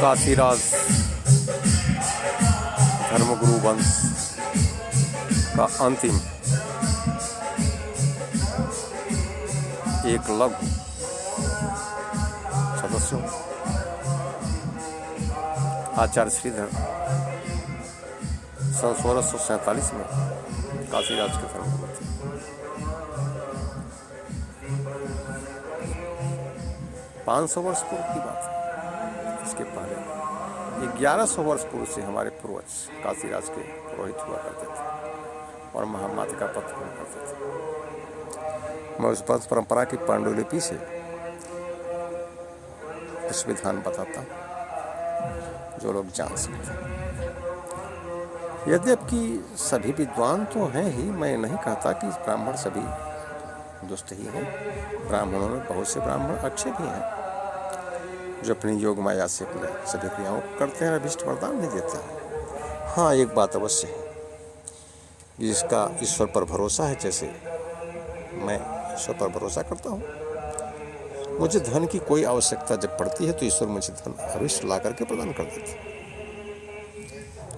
काशीराज धर्मगुरु वंश का अंतिम एक लघु सदस्यों आचार्य श्रीधर सन 1647 में काशीराज के धर्मगुरु थे। 500 वर्ष पूर्व की बात है। इसके पहले 1100 वर्ष पूर्व से हमारे पूर्वज काशीराज के पुरोहित हुआ करते थे और महामाता का पत्र हुआ करते थे। मैं उस वंश परंपरा की पांडुलिपि से कुछ विधान बताता हूँ जो लोग जान सकते हैं। यद्यपि सभी विद्वान तो हैं ही, मैं नहीं कहता कि ब्राह्मण सभी दुष्ट ही हैं। ब्राह्मणों में बहुत से ब्राह्मण अच्छे भी हैं जो अपनी योग माया से अपने सभी क्रियाओं को करते हैं, अभिष्ट वरदान नहीं देते हैं। हाँ, एक बात अवश्य है, जिसका ईश्वर पर भरोसा है, जैसे मैं ईश्वर पर भरोसा करता हूँ, मुझे धन की कोई आवश्यकता जब पड़ती है तो ईश्वर मुझे धन अभिष्ट ला करके प्रदान कर देते हैं।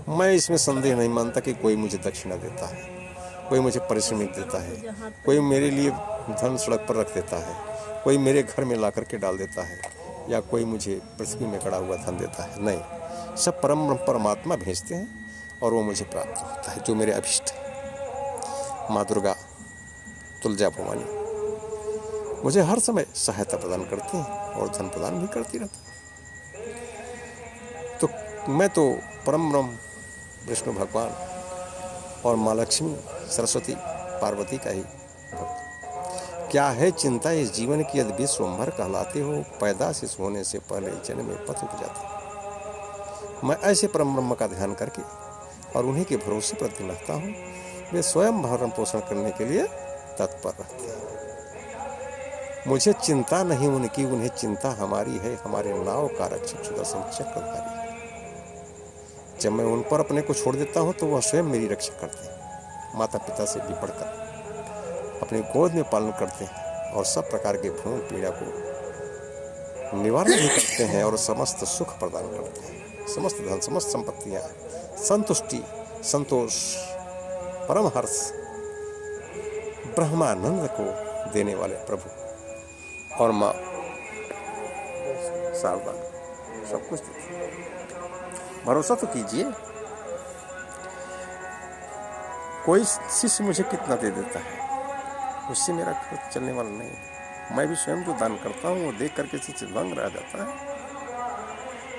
मैं इसमें संदेह नहीं मानता कि कोई मुझे दक्षिणा देता है, कोई मुझे पारिश्रमिक देता है, कोई मेरे लिए धन सड़क पर रख देता है, कोई मेरे घर में ला करके डाल देता है, या कोई मुझे पृथ्वी में गड़ा हुआ धन देता है। नहीं, सब परमात्मा भेजते हैं और वो मुझे प्राप्त होता है जो मेरे अभिष्ट है। माँ दुर्गा तुलजा भवानी मुझे हर समय सहायता प्रदान करती हैं और धन प्रदान भी करती रहती हैं। तो मैं तो परम ब्रह्म विष्णु भगवान और माँ लक्ष्मी सरस्वती पार्वती का ही भक्त। क्या है चिंता इस जीवन की, यदि विश्वंभर कहलाते हो, पैदा से होने से पहले जन्म में पथ उठ जाते। मैं ऐसे परम ब्रह्म का ध्यान करके और उन्हीं के भरोसे पर दिन रखता हूँ। वे स्वयं भरण पोषण करने के लिए तत्पर रहते हैं। मुझे चिंता नहीं उनकी, उन्हें चिंता हमारी है। हमारे नाव का रक्षक सुदर्शन चक्रधारी। जब मैं उन पर अपने को छोड़ देता हूँ तो वह स्वयं मेरी रक्षा करते हैं। माता पिता से भी बढ़कर अपने गोद में पालन करते हैं और सब प्रकार के भ्रूण पीड़ा को निवारण भी करते हैं और समस्त सुख प्रदान करते हैं। समस्त धन, समस्त संपत्तियाँ, संतुष्टि, संतोष, परमहर्ष, ब्रह्मानंद को देने वाले प्रभु और माँ शारदा सब कुछ देते हैं। भरोसा तो कीजिए। कोई शिष्य मुझे कितना दे देता है, उससे मेरा खर्च चलने वाला नहीं है। मैं भी स्वयं जो दान करता हूँ वो देख करके शिष्य दंग रह जाता है।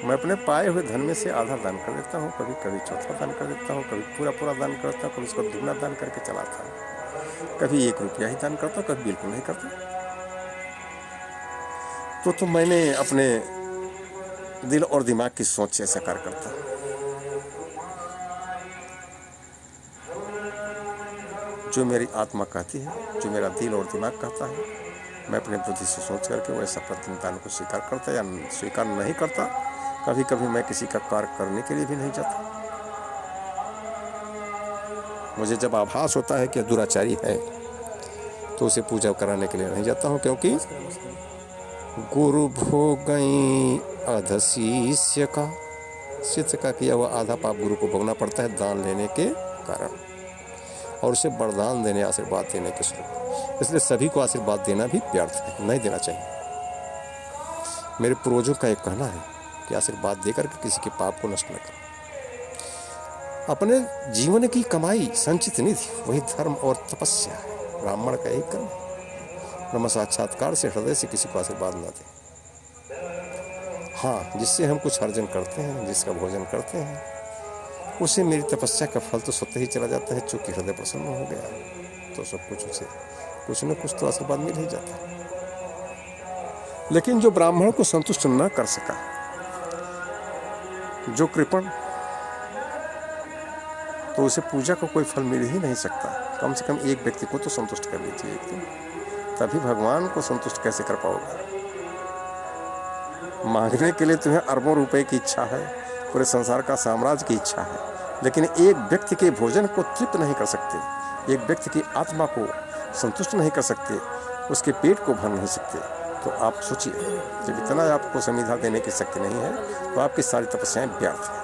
मैं अपने पाए हुए धन में से आधा दान कर देता हूँ, कभी कभी चौथा दान कर देता हूँ, कभी पूरा दान करता हूँ, कभी उसको दुगना दान करके चलाता हूँ, कभी 1 रुपया ही दान करता हूँ, कभी बिल्कुल नहीं करता। तो मैंने अपने दिल और दिमाग की सोच से ऐसा कार्य करता हूँ। जो मेरी आत्मा कहती है, जो मेरा दिल और दिमाग कहता है, मैं अपने बुद्धि से सोच करके वैसा प्रतिदान को स्वीकार करता या स्वीकार नहीं करता। कभी कभी मैं किसी का कार्य करने के लिए भी नहीं जाता। मुझे जब आभास होता है कि दुराचारी है तो उसे पूजा कराने के लिए नहीं जाता हूँ, क्योंकि गुरु भोगई अध शिष्य का, शिष्य का किया हुआ आधा पाप गुरु को भोगना पड़ता है दान लेने के कारण, और उसे वरदान देने, आशीर्वाद देने के स्वरूप। इसलिए सभी को आशीर्वाद देना भी व्यर्थ है, नहीं देना चाहिए। मेरे पूर्वजों का एक कहना है कि आशीर्वाद देकर के किसी के पाप को नष्ट न करो। अपने जीवन की कमाई संचित निधि वही धर्म और तपस्या है। ब्राह्मण का यही कर्म है। ब्रह्म साक्षात्कार से हृदय से किसी को आशीर्वाद न दें। हाँ, जिससे हम कुछ अर्जन करते हैं, जिसका भोजन करते हैं, उसे मेरी तपस्या का फल तो स्वतः ही चला जाता है। चूँकि हृदय प्रसन्न हो गया तो सब कुछ उसे कुछ न कुछ तो आशीर्वाद मिल ही जाता है। लेकिन जो ब्राह्मण को संतुष्ट न कर सका, जो कृपण, तो उसे पूजा का कोई फल मिल ही नहीं सकता। कम से कम एक व्यक्ति को तो संतुष्ट कर लीजिए एक दिन, तभी भगवान को संतुष्ट कैसे कर पाओगे। मांगने के लिए तुम्हें अरबों रुपए की इच्छा है, पूरे संसार का साम्राज्य की इच्छा है, लेकिन एक व्यक्ति के भोजन को तृप्त नहीं कर सकते, एक व्यक्ति की आत्मा को संतुष्ट नहीं कर सकते, उसके पेट को भर नहीं सकते, तो आप सोचिए, जब इतना आपको संविधा देने की शक्ति नहीं है तो आपकी सारी तपस्याएं व्यर्थ हैं।